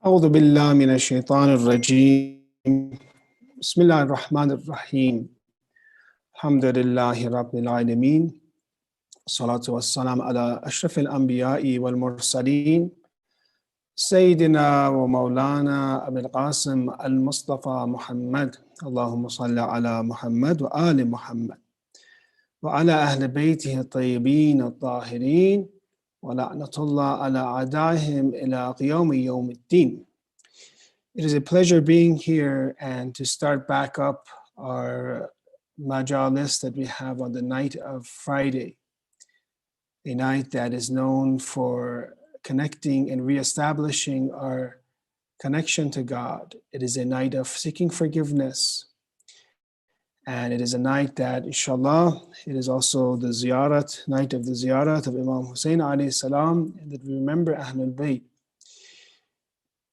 أعوذ بالله من الشيطان الرجيم بسم الله الرحمن الرحيم الحمد لله رب العالمين الصلاة والسلام على أشرف الأنبياء والمرسلين سيدنا ومولانا أبي القاسم المصطفى محمد اللهم صل على محمد وآل محمد وعلى أهل بيته الطيبين الطاهرين ولعنة الله على أعدائهم إلى يوم الدين. It is a pleasure being here and to start back up our majalis that we have on the night of Friday, a night that is known for connecting and reestablishing our connection to God. It is a night of seeking forgiveness. And it is a night that, inshallah, it is also the ziyarat, night of the ziyarat of Imam Hussein alayhi salam, and that we remember Ahlul Bayt.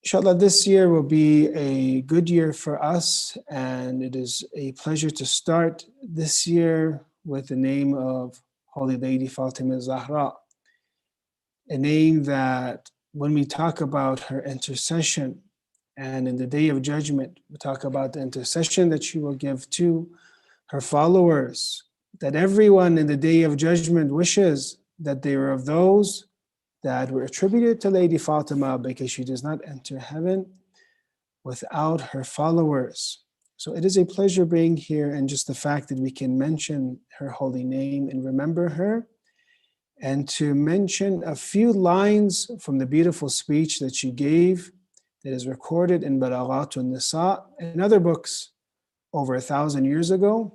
Inshallah, this year will be a good year for us, and it is a pleasure to start this year with the name of Holy Lady Fatima Zahra, a name that when we talk about her intercession, and in the Day of Judgment, we talk about the intercession that she will give to her followers, that everyone in the Day of Judgment wishes that they were of those that were attributed to Lady Fatima, because she does not enter heaven without her followers. So it is a pleasure being here, and just the fact that we can mention her holy name and remember her, and to mention a few lines from the beautiful speech that she gave that is recorded in Balaghatun Nisa and other books over 1,000 years ago.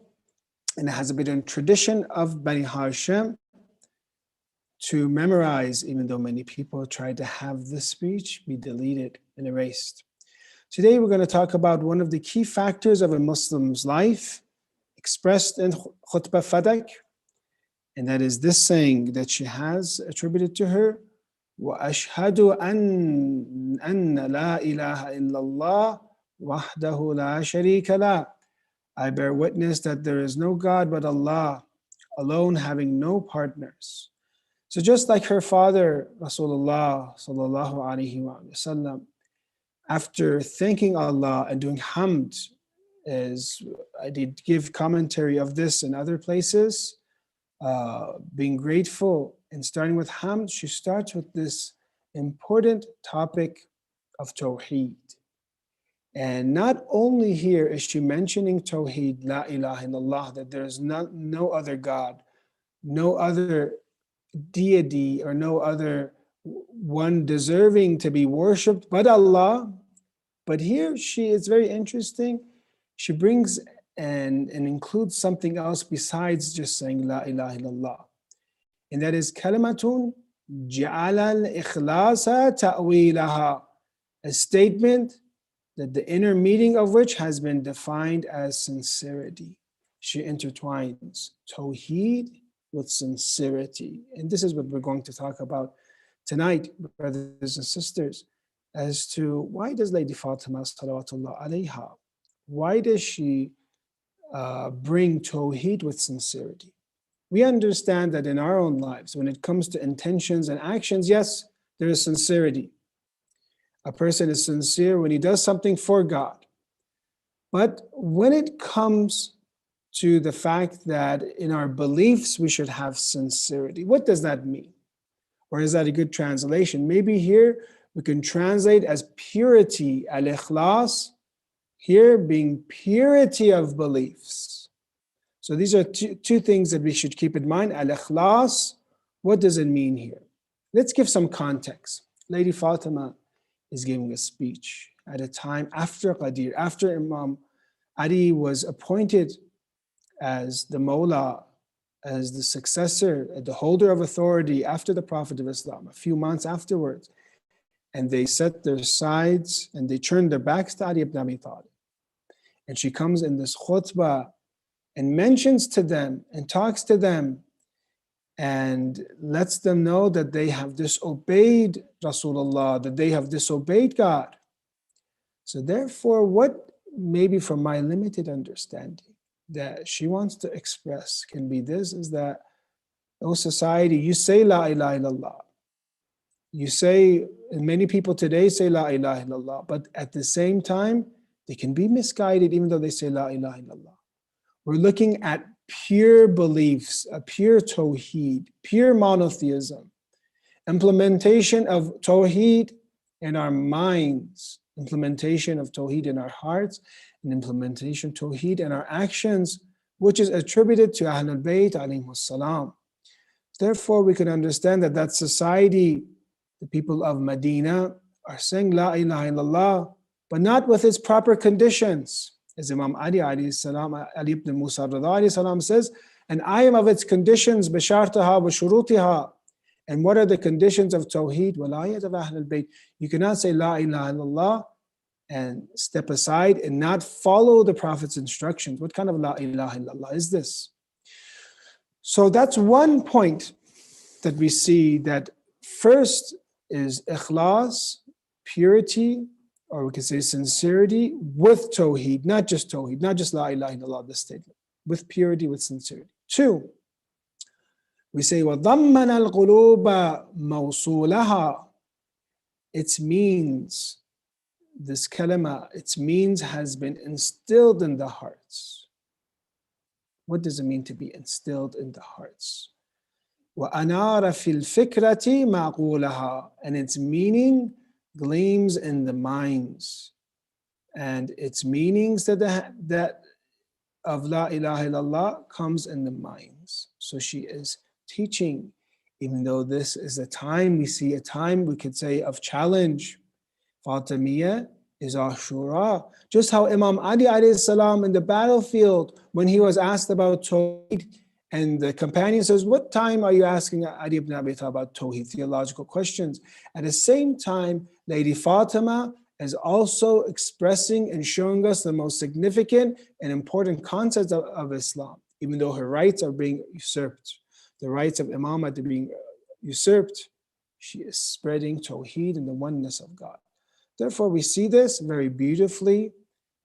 And it has been a tradition of Bani Hashim to memorize, even though many people tried to have this speech be deleted and erased. Today we're going to talk about one of the key factors of a Muslim's life expressed in Khutbah Fadak, and that is this saying that she has attributed to her: وَأَشْهَدُ أَنَّ لَا إِلَهَ إِلَّا اللَّهُ وَحْدَهُ لَا شَرِيكَ لَهُ. I bear witness that there is no God but Allah, alone having no partners. So just like her father, Rasulullah sallallahu alaihi wasallam, after thanking Allah and doing hamd, as I did give commentary of this in other places, being grateful and starting with hamd, she starts with this important topic of Tawheed. And not only here is she mentioning Tawheed, La ilaha illallah, that there is no other God, no other deity, or no other one deserving to be worshipped but Allah. But here she is very interesting. She brings and includes something else besides just saying La ilaha illallah. And that is kalimatun ja'ala al-ikhlasa ta'wilaha, a statement that the inner meaning of which has been defined as sincerity. She intertwines Tawheed with sincerity. And this is what we're going to talk about tonight, brothers and sisters, as to why does Lady Fatima salawatullah alayha, why does she bring Tawheed with sincerity? We understand that in our own lives, when it comes to intentions and actions, yes, there is sincerity. A person is sincere when he does something for God. But when it comes to the fact that in our beliefs we should have sincerity, what does that mean? Or is that a good translation? Maybe here we can translate as purity, al-ikhlas, here being purity of beliefs. So these are two things that we should keep in mind. Al-ikhlas, what does it mean here? Let's give some context. Lady Fatima is giving a speech at a time after Qadir, after Imam Ali was appointed as the Mawla, as the successor, the holder of authority after the Prophet of Islam, a few months afterwards. And they set their sides and they turned their backs to Ali ibn Abi Talib. And she comes in this khutbah and mentions to them and talks to them and lets them know that they have disobeyed Rasulullah, that they have disobeyed God. So therefore, what maybe from my limited understanding that she wants to express can be this, is that, oh society, you say La ilaha illallah, You say, and many people today say La ilaha illallah, but at the same time, they can be misguided even though they say La ilaha illallah. We're looking at pure beliefs, a pure tawheed, pure monotheism, implementation of tawheed in our minds, implementation of tawheed in our hearts, and implementation of tawheed in our actions, which is attributed to Ahlul Bayt alayhimus salam. Therefore, we can understand that society, the people of Medina, are saying La ilaha illallah, but not with its proper conditions. As Imam Ali alayhi salam, Ali ibn Musa alayhi salam says, and I am of its conditions, bishartaha wa shurutiha. And what are the conditions of Tawheed? Walayat of Ahlul Bayt. You cannot say La ilaha illallah and step aside and not follow the Prophet's instructions. What kind of La ilaha illallah is this? So that's one point that we see, that first is ikhlas, purity, or we can say sincerity with Tawheed, not just Tawheed, not just La ilaha illallah, this statement, with purity, with sincerity. Two, we say, وَضَمَّنَ الْقُلُوبَ مَوْصُولَهَا. Its means, this kalima, its means has been instilled in the hearts. What does it mean to be instilled in the hearts? وَأَنَارَ فِي الْفِكْرَةِ مَعْقُولَهَا. And its meaning gleams in the minds. And its meanings that of La ilaha illallah comes in the minds. So she is teaching, even though this is a time, we see a time, we could say, of challenge. Fatimiyya is Ashura. Just how Imam Ali alayhi salam in the battlefield, when he was asked about Tawheed, and the companion says, what time are you asking Ali ibn Abi Talib about Tawheed, theological questions? At the same time, Lady Fatima is also expressing and showing us the most significant and important concepts of Islam, even though her rights are being usurped. The rights of Imamah are being usurped. She is spreading Tawheed and the oneness of God. Therefore, we see this very beautifully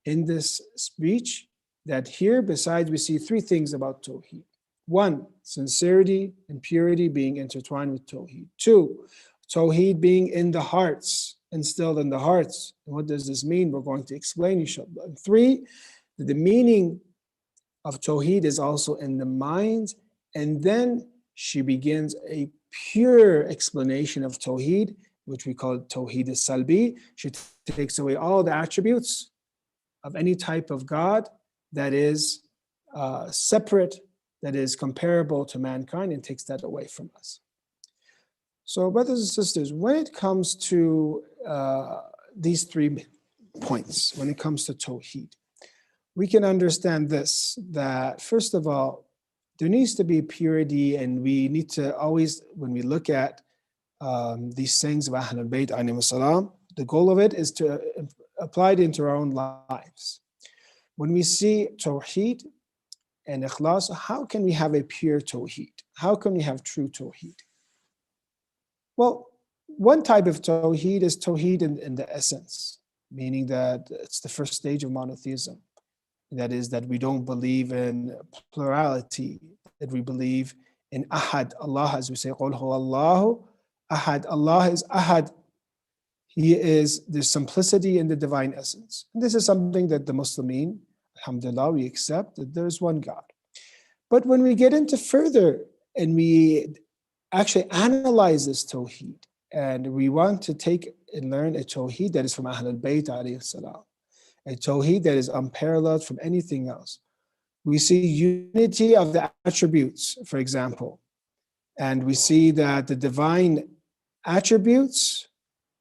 in this speech, that here, besides, we see three things about Tawheed. One, sincerity and purity being intertwined with Tawheed. Two, Tawheed being in the hearts, instilled in the hearts. And what does this mean? We're going to explain, inshallah. And three, the meaning of Tawheed is also in the minds. And then she begins a pure explanation of Tawheed, which we call Tawheed al-Salbi. She takes away all the attributes of any type of God that is separate, that is comparable to mankind, and takes that away from us. So brothers and sisters, when it comes to these 3 points, when it comes to Tawheed, we can understand this, that first of all, there needs to be purity, and we need to always, when we look at these sayings of Ahlul Bayt alayhimus salam, the goal of it is to apply it into our own lives. When we see Tawheed and Ikhlas, how can we have a pure Tawheed? How can we have true Tawheed? Well, one type of Tawheed is Tawheed in the essence, meaning that it's the first stage of monotheism. That is, that we don't believe in plurality, that we believe in Ahad, Allah, as we say, قُلْ هُوَ اللَّهُ Ahad. Allah is Ahad. He is, there's simplicity in the divine essence. And this is something that the Muslimin, alhamdulillah, we accept that there's one God. But when we get into further and we actually analyze this Tawheed, and we want to take and learn a Tawheed that is from Ahlul Bayt alayhi salam, a Tawheed that is unparalleled from anything else. We see unity of the attributes, for example, and we see that the divine attributes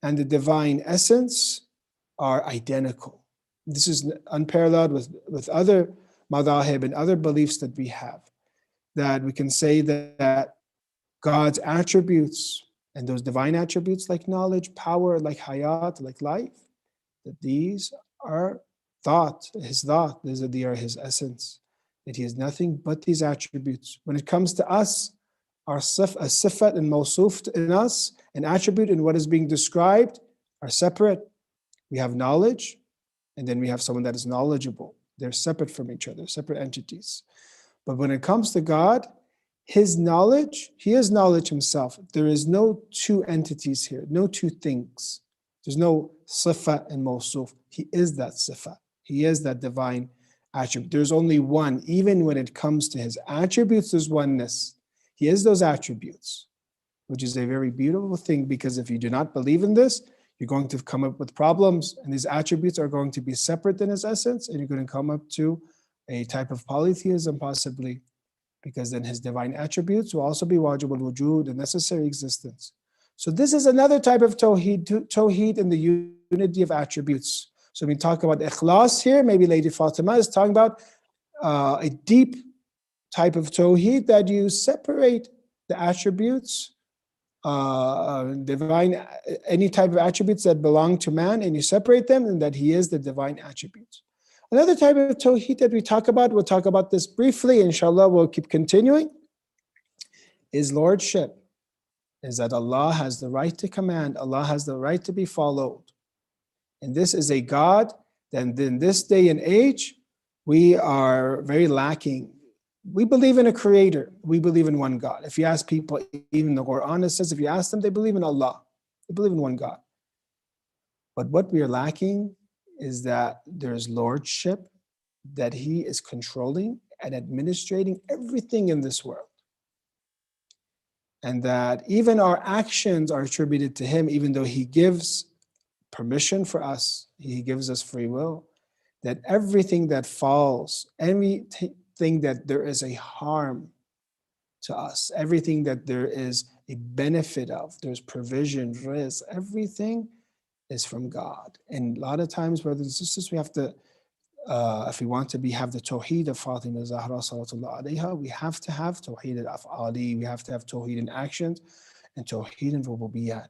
and the divine essence are identical. This is unparalleled with other madahib and other beliefs that we have, that we can say that God's attributes and those divine attributes like knowledge, power, like hayat, like life, that these are thought, his thought, they are his essence, that he is nothing but these attributes. When it comes to us, our sifat and mawsuf in us, an attribute and what is being described are separate. We have knowledge, and then we have someone that is knowledgeable. They're separate from each other, separate entities. But when it comes to God, His knowledge, he is knowledge himself. There is no two entities here, no two things. There's no sifa and mawsuf. He is that sifa. He is that divine attribute. There's only one. Even when it comes to his attributes, there's oneness. He is those attributes, which is a very beautiful thing, because if you do not believe in this, you're going to come up with problems, and these attributes are going to be separate in his essence, and you're going to come up to a type of polytheism possibly, because then his divine attributes will also be wajib al-wujud, the necessary existence. So this is another type of tawheed in the unity of attributes. So when we talk about ikhlas here, maybe Lady Fatima is talking about a deep type of tawheed, that you separate the attributes, divine, any type of attributes that belong to man, and you separate them, and that he is the divine attributes. Another type of tawheed that we talk about, we'll talk about this briefly, inshallah, we'll keep continuing, is lordship. Is that Allah has the right to command, Allah has the right to be followed. And this is a God that in this day and age, we are very lacking. We believe in a creator, we believe in one God. If you ask people, even the Quran, it says, if you ask them, they believe in Allah, they believe in one God. But what we are lacking is that there's lordship, that he is controlling and administrating everything in this world. And that even our actions are attributed to him, even though he gives permission for us, he gives us free will, that everything that falls, everything that there is a harm to us, everything that there is a benefit of, there's provision, rizq, everything is from God. And a lot of times, brothers and sisters, we have to, if we want to have the tawheed of Fatima Zahra Salatullah alayha, we have to have tawheed al-af'ali, we have to have tawheed in actions, and tawheed in rububiyyat,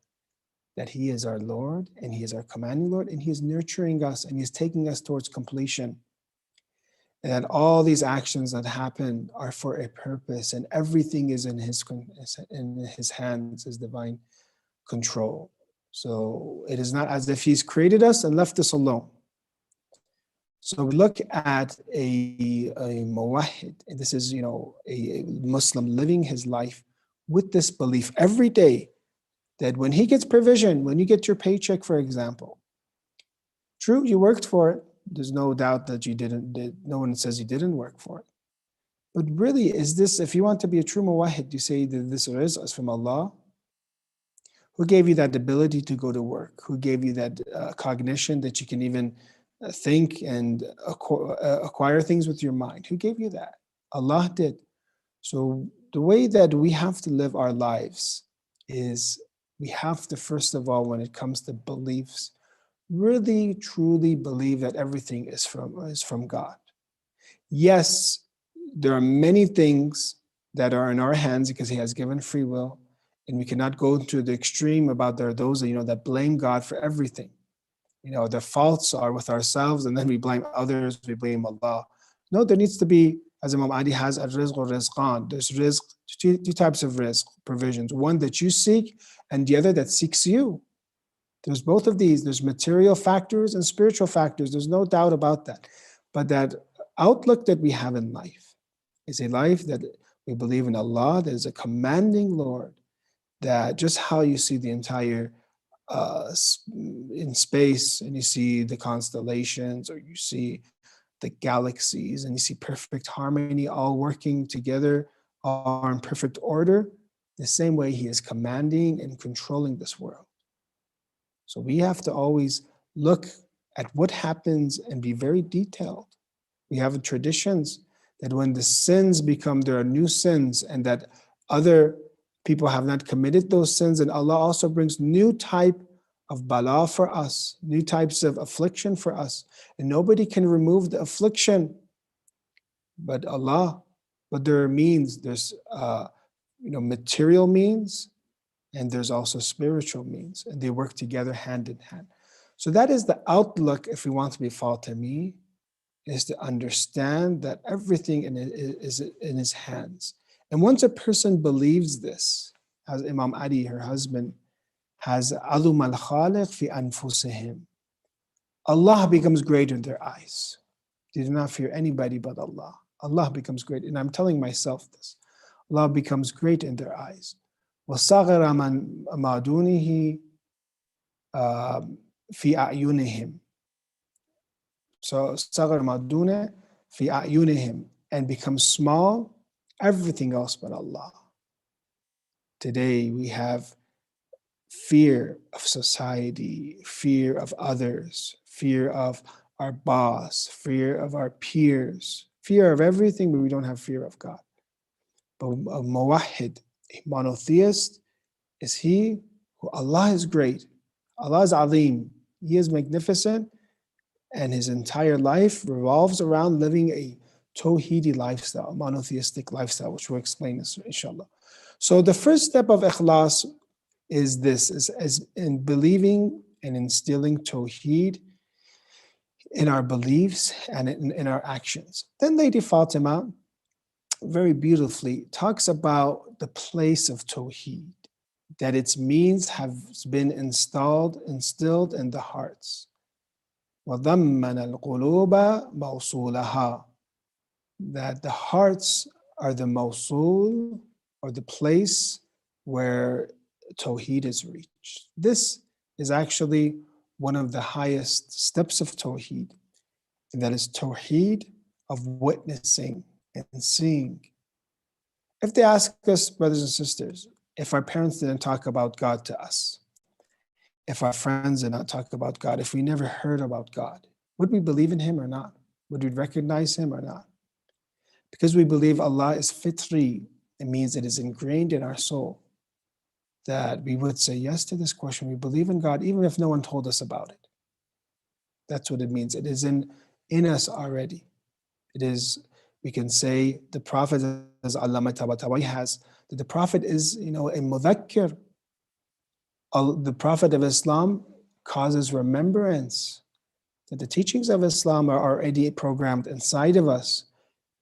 that he is our Lord, and he is our commanding Lord, and he is nurturing us, and he is taking us towards completion. And that all these actions that happen are for a purpose, and everything is in his hands, his divine control. So it is not as if he's created us and left us alone. So we look at a muwahhid, and this is, a Muslim living his life with this belief every day, that when he gets provision, when you get your paycheck, for example, true, you worked for it. There's no doubt that you didn't, no one says you didn't work for it. But really, is this, if you want to be a true muwahhid, you say that this rizq is from Allah? Who gave you that ability to go to work? Who gave you that cognition that you can even think and acquire things with your mind? Who gave you that? Allah did. So the way that we have to live our lives is, we have to, first of all, when it comes to beliefs, really truly believe that everything is from God. Yes, there are many things that are in our hands because he has given free will, and we cannot go to the extreme about there are those that blame God for everything. The faults are with ourselves, and then we blame others, we blame Allah. No, there needs to be, as Imam Ali has, al-rizq or rizqan. There's rizq, two types of rizq, provisions. One that you seek, and the other that seeks you. There's both of these. There's material factors and spiritual factors. There's no doubt about that. But that outlook that we have in life is a life that we believe in Allah, that is a commanding Lord, that just how you see the entire in space, and you see the constellations, or you see the galaxies, and you see perfect harmony, all working together, all in perfect order, the same way he is commanding and controlling this world. So we have to always look at what happens and be very detailed. We have traditions that when the sins become, there are new sins, and that other people have not committed those sins, and Allah also brings new type of bala for us, new types of affliction for us. And nobody can remove the affliction but Allah. But there are means, there's material means, and there's also spiritual means, and they work together hand in hand. So that is the outlook, if we want to be Fatimi, is to understand that everything is in his hands. And once a person believes this, as Imam Ali, her husband, has عَظُمَ الْخَالِقِ فِي أَنفُسِهِمْ, Allah becomes great in their eyes. They do not fear anybody but Allah. Allah becomes great. And I'm telling myself this. Allah becomes great in their eyes. وَصَغَرَ مَا دُونِهِ فِي أَعْيُنِهِمْ. So صَغَرَ مَا دُونَ فِي أَعْيُنِهِمْ, and becomes small, everything else but Allah. Today we have fear of society, fear of others, fear of our boss, fear of our peers, fear of everything, but we don't have fear of God. But a muwahhid, a monotheist, is he who Allah is great, Allah is Alim, He is magnificent, and his entire life revolves around living a Tawheedi lifestyle, a monotheistic lifestyle, which we'll explain inshallah. So the first step of ikhlas is this, is in believing and instilling Tawheed in our beliefs and in our actions. Then Lady Fatima very beautifully talks about the place of Tawheed, that its means have been instilled in the hearts. وَضَمَّنَ الْقُلُوبَ مَوْصُولَهَا, that the hearts are the mawsul, or the place where Tawheed is reached. This is actually one of the highest steps of Tawheed, and that is Tawheed of witnessing and seeing. If they ask us, brothers and sisters, if our parents didn't talk about God to us, if our friends did not talk about God, if we never heard about God, would we believe in Him or not? Would we recognize Him or not? Because we believe Allah is fitri, it means it is ingrained in our soul, that we would say yes to this question. We believe in God even if no one told us about it. That's what it means. It is in us already. It is, we can say, the Prophet, as Allama Tabatabai has, that the Prophet is, a mudhakkir. The Prophet of Islam causes remembrance, that the teachings of Islam are already programmed inside of us.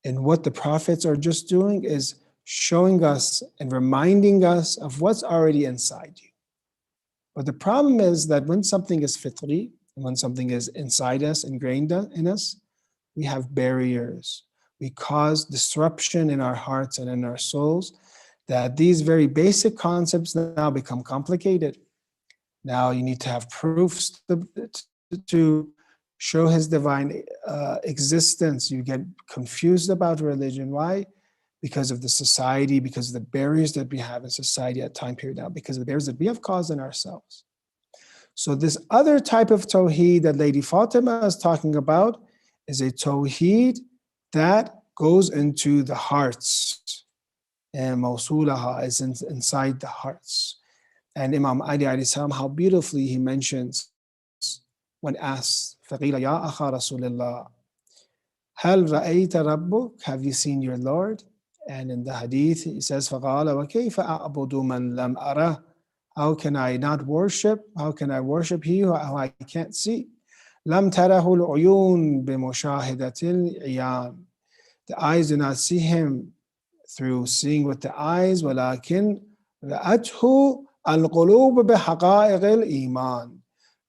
And what the Prophets are just doing is showing us and reminding us of what's already inside you. But the problem is that when something is fitri, when something is inside us, ingrained in us, we have barriers. We cause disruption in our hearts and in our souls, that these very basic concepts now become complicated. Now you need to have proofs to show His divine existence. You get confused about religion. Why? Because of the society, because of the barriers that we have in society at time period now, because of the barriers that we have caused in ourselves. So this other type of Tawheed that Lady Fatima is talking about is a Tawheed that goes into the hearts. And Mawsulaha is inside the hearts. And Imam Ali alayhi salam, how beautifully he mentions when asked, فَقِيلَ يَا أَخَا رَسُولِ اللَّهِ هَلْ رَأَيْتَ رَبُّكَ, have you seen your Lord? And in the hadith, he says, فَقَالَ وَكَيْفَ أَعْبُدُ مَنْ لَمْ أَرَهُ, how can I not worship? How can I worship He who I can't see? لَمْ تَرَهُ الْعُيُونَ بِمُشَاهِدَةِ الْعِيَانِ, the eyes do not see Him through seeing with the eyes, وَلَكِنْ رَأَتْهُ الْقُلُوبُ بِحَقَائِقِ الْإِيمَانِ,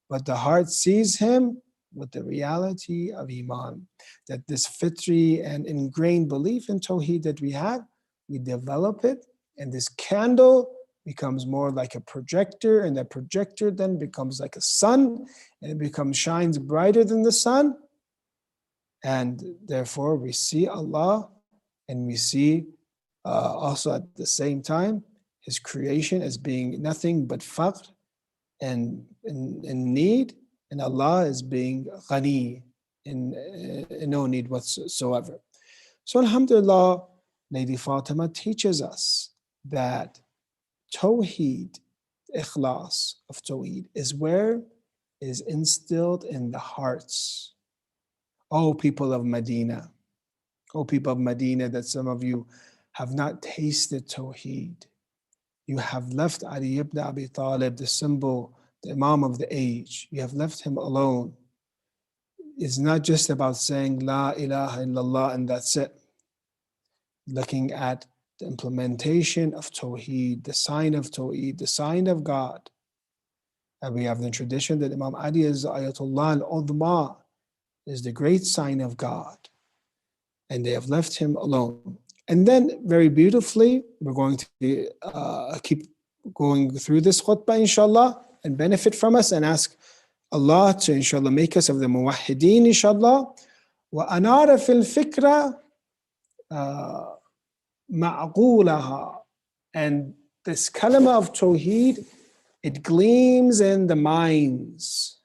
but the heart sees Him with the reality of Iman. That this fitri and ingrained belief in Tawheed that we have, we develop it, and this candle becomes more like a projector, and that projector then becomes like a sun, and it shines brighter than the sun, and therefore we see Allah, and we see also at the same time His creation as being nothing but faqr and in need, and Allah is being ghani, in no need whatsoever. So alhamdulillah, Lady Fatima teaches us that Tawheed, ikhlas of Tawheed, is instilled in the hearts. Oh people of Medina, that some of you have not tasted Tawheed. You have left Ali ibn Abi Talib, the symbol, the Imam of the age. You have left him alone. It's not just about saying La ilaha illallah and that's it. Looking at the implementation of Tawheed, the sign of Tawheed, the sign of God. And we have the tradition that Imam Ali is Ayatullah al-Udma, is the great sign of God. And they have left him alone. And then very beautifully, we're going to keep going through this khutbah, inshallah, and benefit from us and ask Allah to, inshallah, make us of the muwahhideen, inshallah. وأنار في الفكرة معقولها. And this kalima of Tawheed, it gleams in the minds.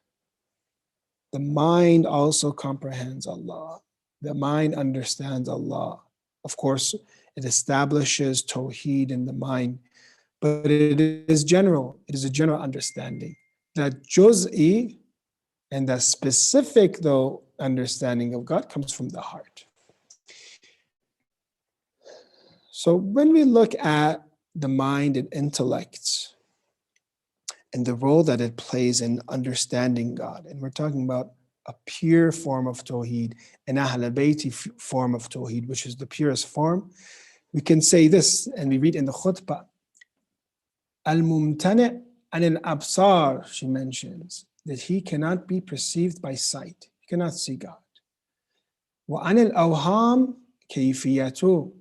The mind also comprehends Allah. The mind understands Allah. Of course, it establishes Tawheed in the mind, but it is general. It is a general understanding. The juz'i and the specific, though, understanding of God comes from the heart. So when we look at the mind and intellect and the role that it plays in understanding God, and we're talking about a pure form of Tawheed, an Ahl Bayti form of Tawheed, which is the purest form, we can say this, and we read in the khutbah, Al-Mumtani' an al-Absar, she mentions, that he cannot be perceived by sight. He cannot see God. وَعَنِ الْأَوْهَامِ كَيْفِيَّتُهُ,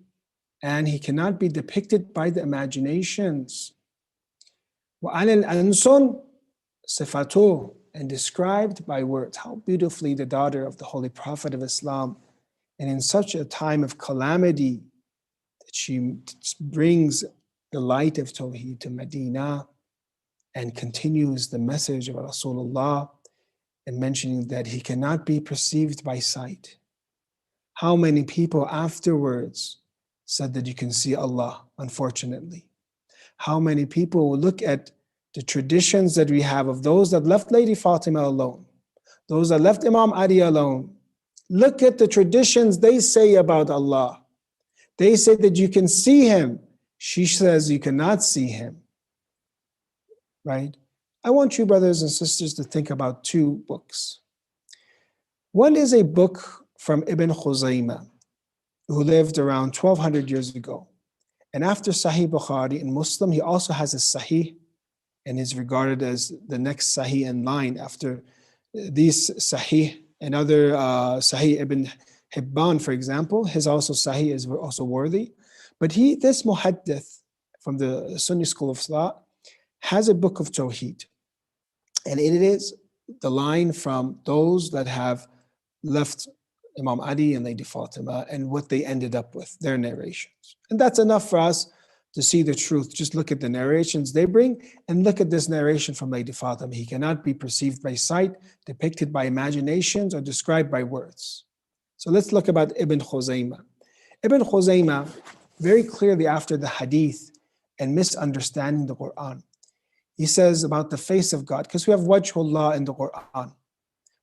and he cannot be depicted by the imaginations. وَعَنِ الْأَنْسُنِ صِفَتُهُ, and described by words. How beautifully the daughter of the Holy Prophet of Islam, and in such a time of calamity, that she brings the light of Tawheed to Medina and continues the message of Rasulullah and mentioning that he cannot be perceived by sight. How many people afterwards said that you can see Allah, unfortunately? How many people will look at the traditions that we have of those that left Lady Fatima alone, those that left Imam Ali alone? Look at the traditions they say about Allah. They say that you can see him. She says you cannot see him. Right? I want you, brothers and sisters, to think about two books. One is a book from Ibn Khuzaymah, who lived around 1200 years ago. And after Sahih Bukhari and Muslim, he also has a Sahih, and is regarded as the next Sahih in line after these Sahih and other Sahih Ibn Hibban, for example. His also Sahih is also worthy. But this muhaddith from the Sunni school of thought has a book of Tawheed. And it is the line from those that have left Imam Ali and Lady Fatima and what they ended up with, their narrations. And that's enough for us to see the truth. Just look at the narrations they bring and look at this narration from Lady Fatima. He cannot be perceived by sight, depicted by imaginations, or described by words. So let's look about Ibn Khuzaymah. Ibn Khuzaymah, very clearly after the hadith and misunderstanding the Quran, he says about the face of God, because we have Wajhullah in the Quran.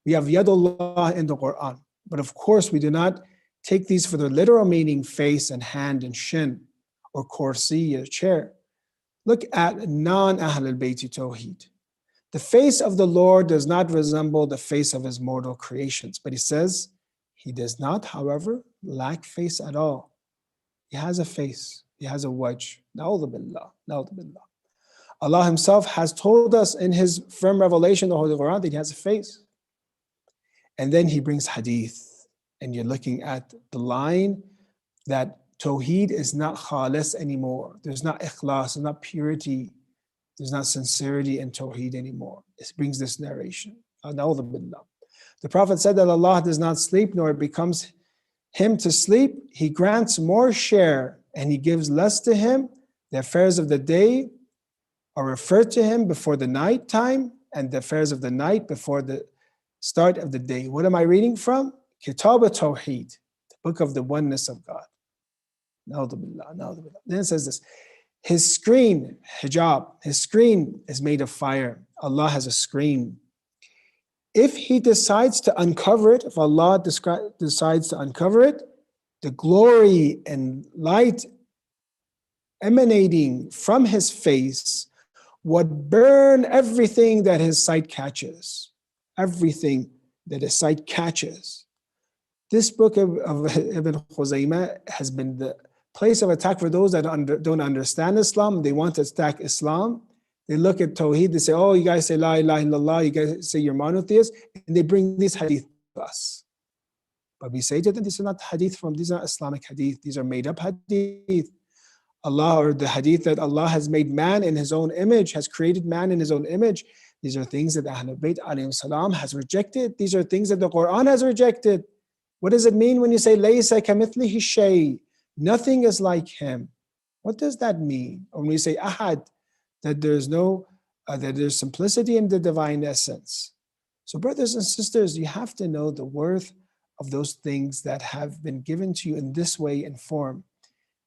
We have Yadullah in the Quran. But of course, we do not take these for their literal meaning, face and hand and shin, or kursi, a chair. Look at non-Ahl al-Bayti Tawheed. The face of the Lord does not resemble the face of his mortal creations. But he says, he does not, however, lack face at all. He has a face. He has a wajh. Na'udhu billah. Na'udhu billah. Allah himself has told us in his firm revelation, the Holy Quran, that he has a face. And then he brings hadith. And you're looking at the line that Tawheed is not khalis anymore. There's not ikhlas, there's not purity, there's not sincerity in Tawheed anymore. It brings this narration. Na'udhu billah. The Prophet said that Allah does not sleep, nor it becomes him to sleep. He grants more share and he gives less to him. The affairs of the day are referred to him before the night time, and the affairs of the night before the start of the day. What am I reading from? Kitab al-Tawheed, the book of the oneness of God. Na'udhu billah, na'udhu billah. Then it says this, his screen, hijab, his screen is made of fire. Allah has a screen. If he decides to uncover it, if Allah decides to uncover it, the glory and light emanating from his face would burn everything that his sight catches. Everything that his sight catches. This book of Ibn Khuzaymah has been the place of attack for those that don't understand Islam. They want to attack Islam. They look at Tawheed, they say, oh, you guys say La ilaha illallah, you guys say you're monotheists, and they bring this hadith to us. But we say to them, these are not hadith these are not Islamic hadith, these are made up hadith. Allah, or the hadith that Allah has made man in his own image, has created man in his own image. These are things that Ahlul Bayt alayhim salam has rejected. These are things that the Quran has rejected. What does it mean when you say Laysa kamithlihi shay? Nothing is like him. What does that mean? Or when we say Ahad, that there's no, that there's simplicity in the divine essence. So brothers and sisters, you have to know the worth of those things that have been given to you in this way in form.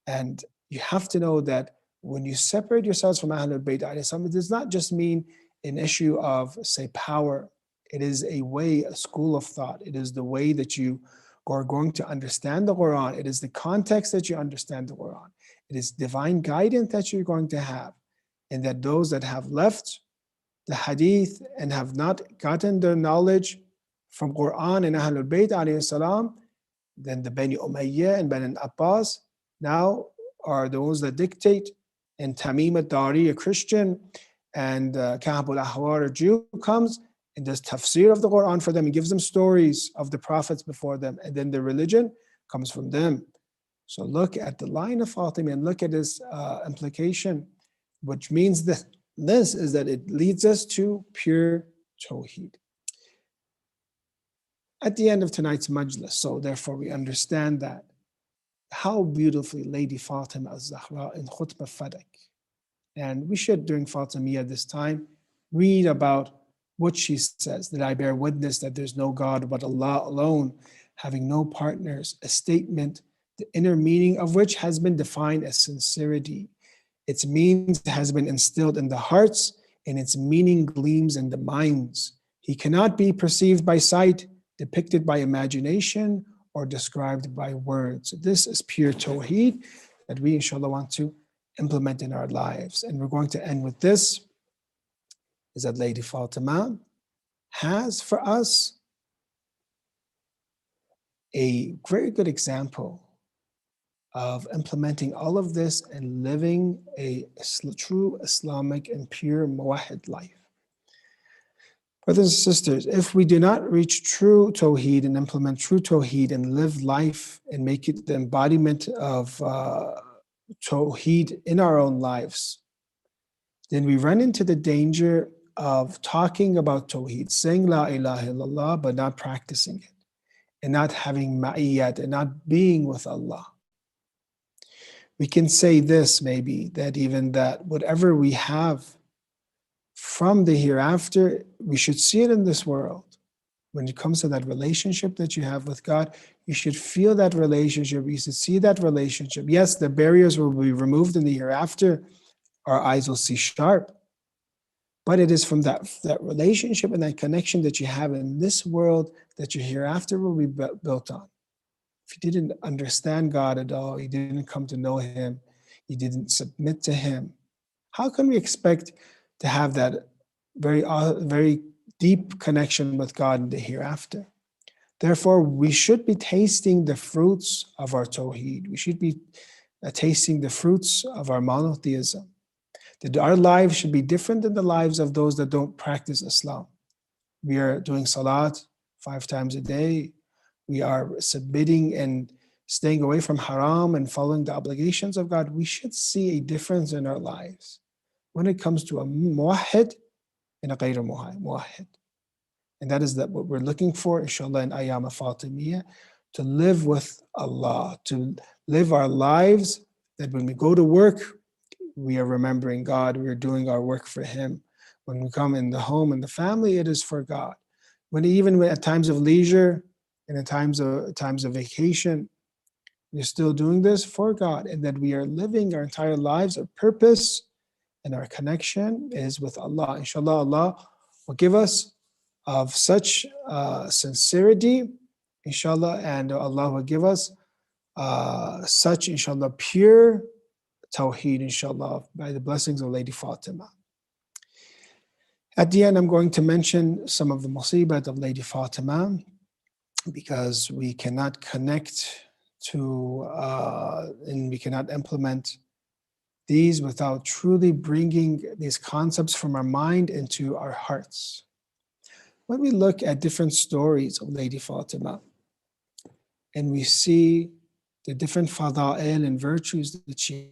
And you have to know that when you separate yourselves from Ahlul Bayt, it does not just mean an issue of, say, power. It is a way, a school of thought. It is the way that you are going to understand the Quran. It is the context that you understand the Quran. It is divine guidance that you're going to have. And that those that have left the hadith and have not gotten their knowledge from Quran and Ahlul Bayt alayhi salam, then the Bani Umayyah and Bani Abbas now are those that dictate, and Tamim al-Dari, a Christian, and Ka'b al-Ahwar, a Jew, comes and does tafsir of the Quran for them and gives them stories of the prophets before them, and then the religion comes from them. So look at the line of Fatima and look at this implication, which means that this is that it leads us to pure Tawheed. At the end of tonight's majlis, so therefore we understand that how beautifully Lady Fatima al-Zahra in Khutbah Fadak. And we should, during Fatimiyya this time, read about what she says, that I bear witness that there's no God but Allah alone, having no partners, a statement, the inner meaning of which has been defined as sincerity. Its means has been instilled in the hearts, and its meaning gleams in the minds. He cannot be perceived by sight, depicted by imagination, or described by words. This is pure Tawheed that we inshallah want to implement in our lives. And we're going to end with this, is that Lady Fatima has for us a very good example of implementing all of this and living a true Islamic and pure Muwahhid life. Brothers and sisters, if we do not reach true Tawheed and implement true Tawheed and live life and make it the embodiment of Tawheed in our own lives, then we run into the danger of talking about Tawheed, saying La ilaha illallah, but not practicing it, and not having ma'iyyat, and not being with Allah. We can say this maybe, that even that whatever we have from the hereafter, we should see it in this world. When it comes to that relationship that you have with God, you should feel that relationship, you should see that relationship. Yes, the barriers will be removed in the hereafter, our eyes will see sharp, but it is from that relationship and that connection that you have in this world that your hereafter will be built on. If you didn't understand God at all, you didn't come to know Him, you didn't submit to Him, how can we expect to have that very deep connection with God in the hereafter? Therefore, we should be tasting the fruits of our Tawheed. We should be tasting the fruits of our monotheism. That our lives should be different than the lives of those that don't practice Islam. We are doing salat 5 times a day. We are submitting and staying away from haram and following the obligations of God. We should see a difference in our lives when it comes to a muwahhid and a ghayr muwahhid. And that is what we're looking for, inshallah, in Ayyam al-Fatimiyya, to live with Allah, to live our lives that when we go to work, we are remembering God, we are doing our work for Him. When we come in the home and the family, it is for God. Even at times of leisure and at times of vacation, we're still doing this for God, and that we are living our entire lives, our purpose and our connection is with Allah. Inshallah, Allah will give us of such sincerity, inshallah, and Allah will give us such, inshallah, pure Tawheed, inshallah, by the blessings of Lady Fatima. At the end, I'm going to mention some of the musibat of Lady Fatima, because we cannot connect to and we cannot implement these without truly bringing these concepts from our mind into our hearts. When we look at different stories of Lady Fatima, and we see the different fada'il and virtues that she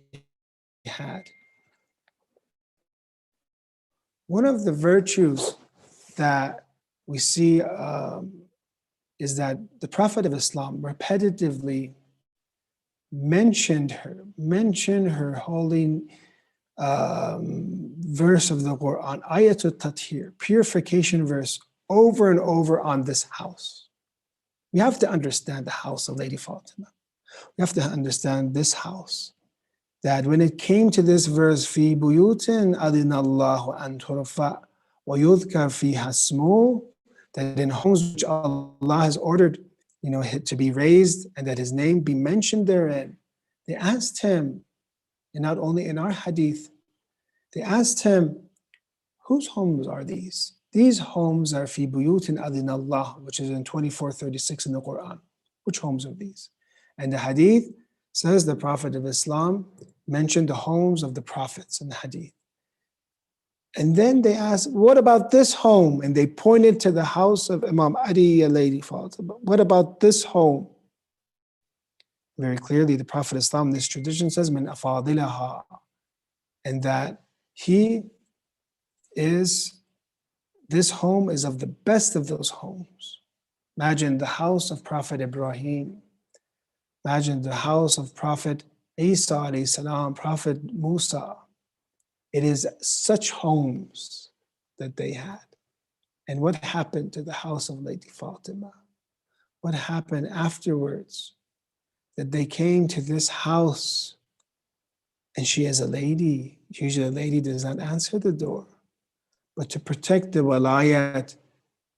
had. One of the virtues that we see is that the Prophet of Islam repetitively mentioned her holy verse of the Quran, Ayatul Tathir, purification verse, over and over on this house. We have to understand the house of Lady Fatima. We have to understand this house. That when it came to this verse, fi buyutin adina Allahu an turfa wa yudhkar fiha ismuhu, that in homes which Allah has ordered, to be raised and that His name be mentioned therein. They asked him, and not only in our hadith, they asked him, whose homes are these? These homes are fi buyutin adina Allah, which is in 2436 in the Quran. Which homes are these? And the hadith says the Prophet of Islam mentioned the homes of the prophets in the hadith. And then they asked, what about this home? And they pointed to the house of Imam Ali, Lady Fatima. What about this home? Very clearly, the Prophet of Islam, this tradition says, min afadilaha, and that this home is of the best of those homes. Imagine the house of Prophet Ibrahim. Imagine the house of Prophet Isa alayhi salam, Prophet Musa. It is such homes that they had. And what happened to the house of Lady Fatima? What happened afterwards? That they came to this house, and she is a lady. Usually a lady does not answer the door. But to protect the walayat,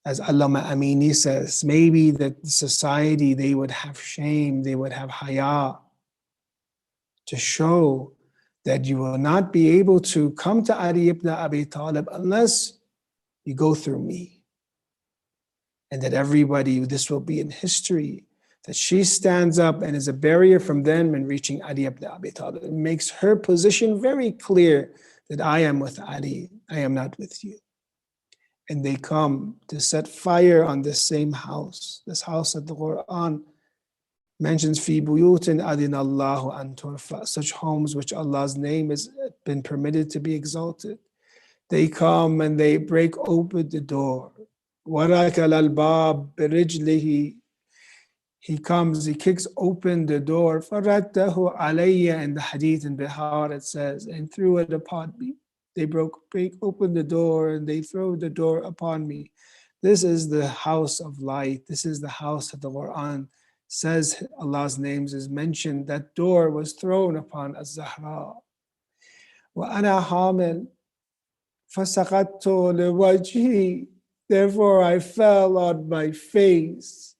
as Allama Amini says, maybe that society, they would have shame, they would have haya, to show that you will not be able to come to Ali ibn Abi Talib unless you go through me. And that everybody, this will be in history, that she stands up and is a barrier from them in reaching Ali ibn Abi Talib. It makes her position very clear that I am with Ali, I am not with you. And they come to set fire on this same house, this house that the Quran mentions, fi buyutin adina Allahu an turfa, such homes which Allah's name has been permitted to be exalted. They come and they break open the door. Warakal al-bab birijlihi. He comes, he kicks open the door. Faraddahu alayya, in the hadith in Bihar it says, and threw it upon me. They break open the door and they throw the door upon me. This is the house of light. This is the house that the Quran says Allah's names is mentioned. That door was thrown upon Az-Zahra. وَأَنَا حَامِلٌ فَسَقَطْتُ لِوَجْهِي. Therefore I fell on my face.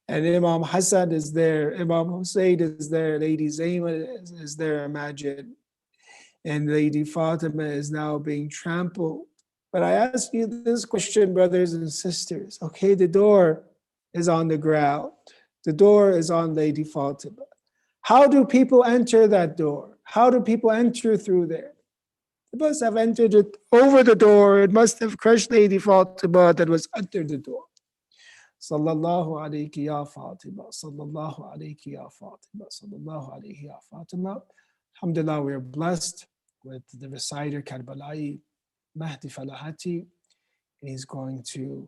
And Imam Hassan is there, Imam Seyed is there, Lady Zainab is there, imagine. And Lady Fatima is now being trampled. But I ask you this question, brothers and sisters. Okay, the door is on the ground. The door is on Lady Fatima. How do people enter that door? How do people enter through there? They must have entered it over the door. It must have crushed Lady Fatima that was under the door. Sallallahu alayki ya Fatima, sallallahu alayki ya Fatima, sallallahu alayhi ya Fatima. Alhamdulillah, we are blessed with the reciter Karbalai Mahdi Falahati, and he's going to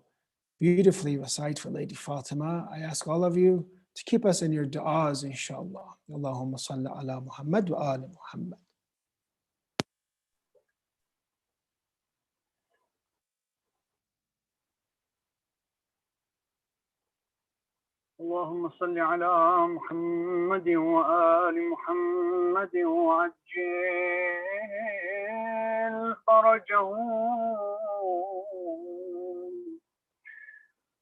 beautifully recite for Lady Fatima. I ask all of you to keep us in your du'as, inshallah. Allahumma salli ala Muhammad wa ala Muhammad. اللهم صل على محمد وآل محمد وعجل فرجه.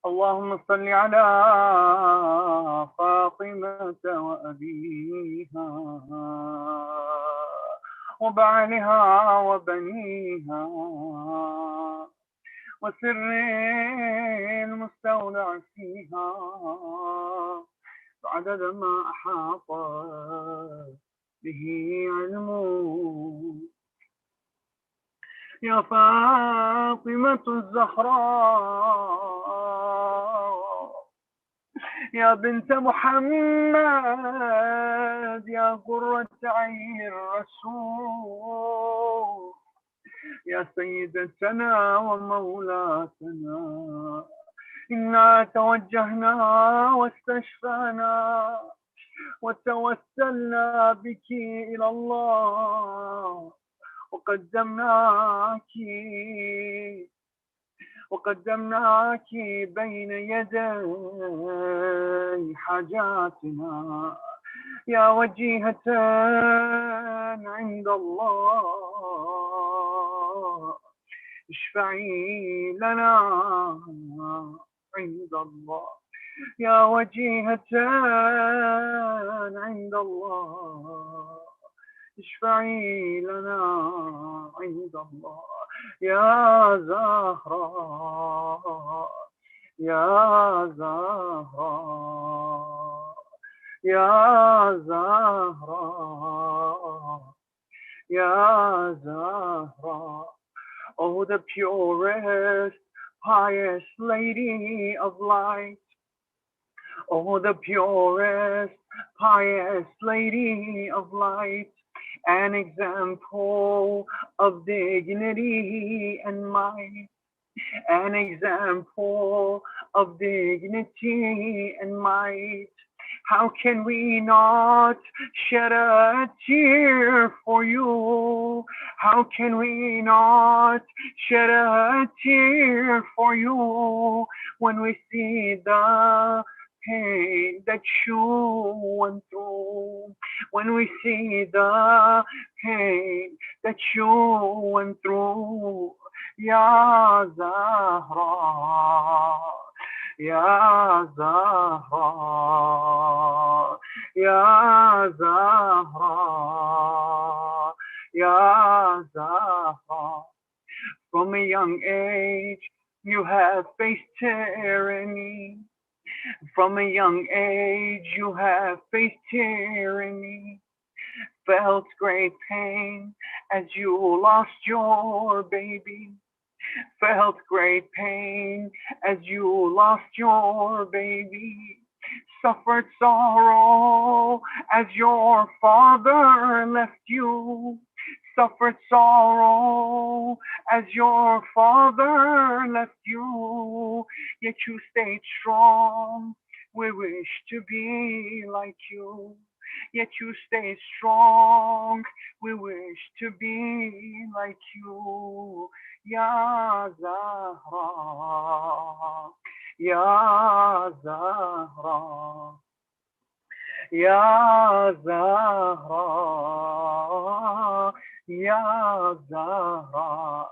اللهم صل على فاطمة وأبيها وبعلها وبنيها وسر المستودع فيها بعدد ما أحاط به علمه. يا فاطمة الزهراء يا بنت محمد يا قرة عين الرسول يا سيدتنا ومولاتنا إنا توجهنا واستشفانا وتوسلنا بك إلى الله وقدمناك بين يدي حاجاتنا يا وجيهة عند الله اشفعي لنا عند الله يا وجيهة عند الله اشفعي لنا عند الله يا زهراء يا زهراء يا زهراء يا زهراء. Oh, the purest, pious lady of light. Oh, the purest, pious lady of light. An example of dignity and might. An example of dignity and might. How can we not shed a tear for you? How can we not shed a tear for you when we see the pain that you went through? When we see the pain that you went through, Ya Zahra, Ya Zahra, Ya Zahra, Ya Zahra. From a young age, you have faced tyranny. From a young age, you have faced tyranny. Felt great pain as you lost your baby. Felt great pain as you lost your baby. Suffered sorrow as your father left you. Suffered sorrow as your father left you. Yet you stayed strong. We wish to be like you. Yet you stay strong. We wish to be like you. Ya Zahra, Ya Zahra, Ya Zahra, Ya Zahra.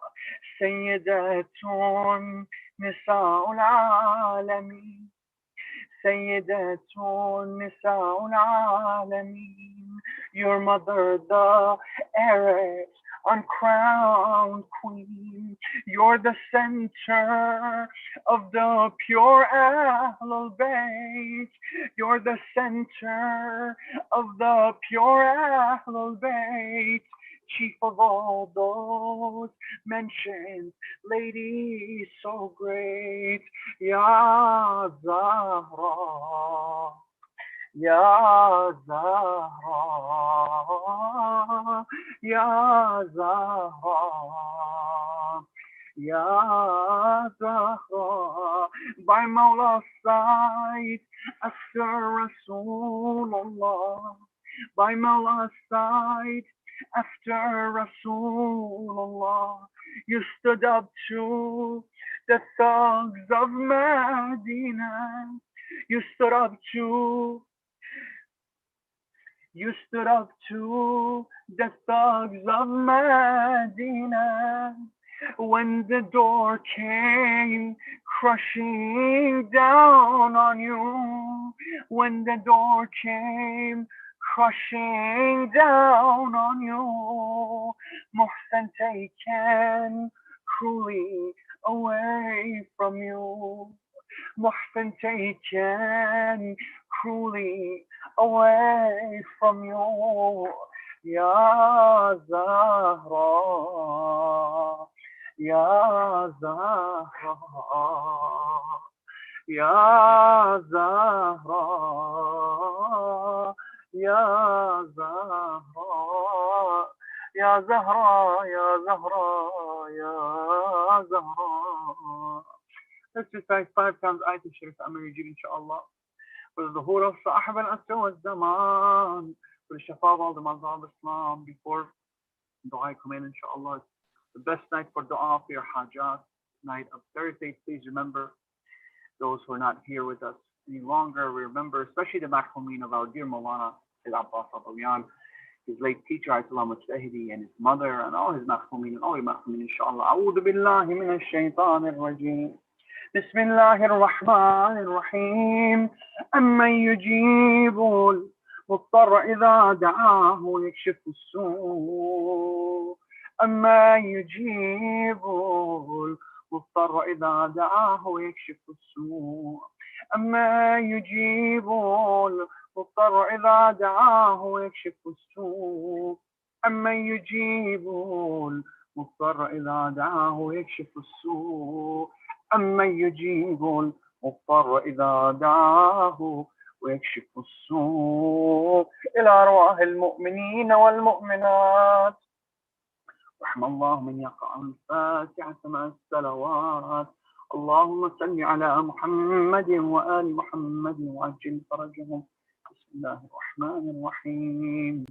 Sayyidatun Nisa'ul Alamin. Sayyidatun Nisa'ul Alamin. Your mother, the heiress, uncrowned queen. You're the center of the pure Ahlul Bayt. You're the center of the pure Ahlul Bayt. Chief of all those mentioned, lady so great. Ya Zahra, Ya Zahra, Ya Zahra, Ya Zahra. By Mawla's side, after Rasulullah. By Mawla's side, after Rasulullah. You stood up to the thugs of Medina. You stood up to the thugs of Medina. When the door came crushing down on you. When the door came crushing down on you. Muhsin taken cruelly away from you. Muhsin taken cruelly away from you. Ya Zahra, Ya Zahra, يا زهراء يا زهراء يا زهراء يا زهراء يا زهراء. Let's recite 5 times Ayatul Sharif Amir Yajib, inshallah. For the Zuhur of Sahab al-Asr wa Zaman, for the Shafa of all the Mazhab of Islam, before Dua come in, inshallah. The best night for Dua for your Hajjat, night of Thursday. Please remember those who are not here with us any longer. We remember especially the Mahfumeen of our dear Maulana, Seyed Abbas, Razavian, his late teacher, Ayatollah Mujtahidi, and his mother, and all his Mahfumeen, and all your Mahfumeen, inshallah. A'udhu billahi minash shaitanir rajim. بسم الله الرحمن الرحيم. أمن يجيب المضطر إذا دعاه ويكشف السوء. أمن يجيب المضطر إذا دعاه ويكشف السوء. أمن يجيب المضطر إذا دعاه ويكشف السوء. أمن يجيب المضطر إذا دعاه ويكشف السوء. أمن يجيب المضطر إذا دعاه ويكشف السوء. إلى أرواح المؤمنين والمؤمنات رحم الله من يقرأ الفاتحة مع الصلوات. اللهم صل على محمد وآل محمد وعجل فرجهم. بسم الله الرحمن الرحيم.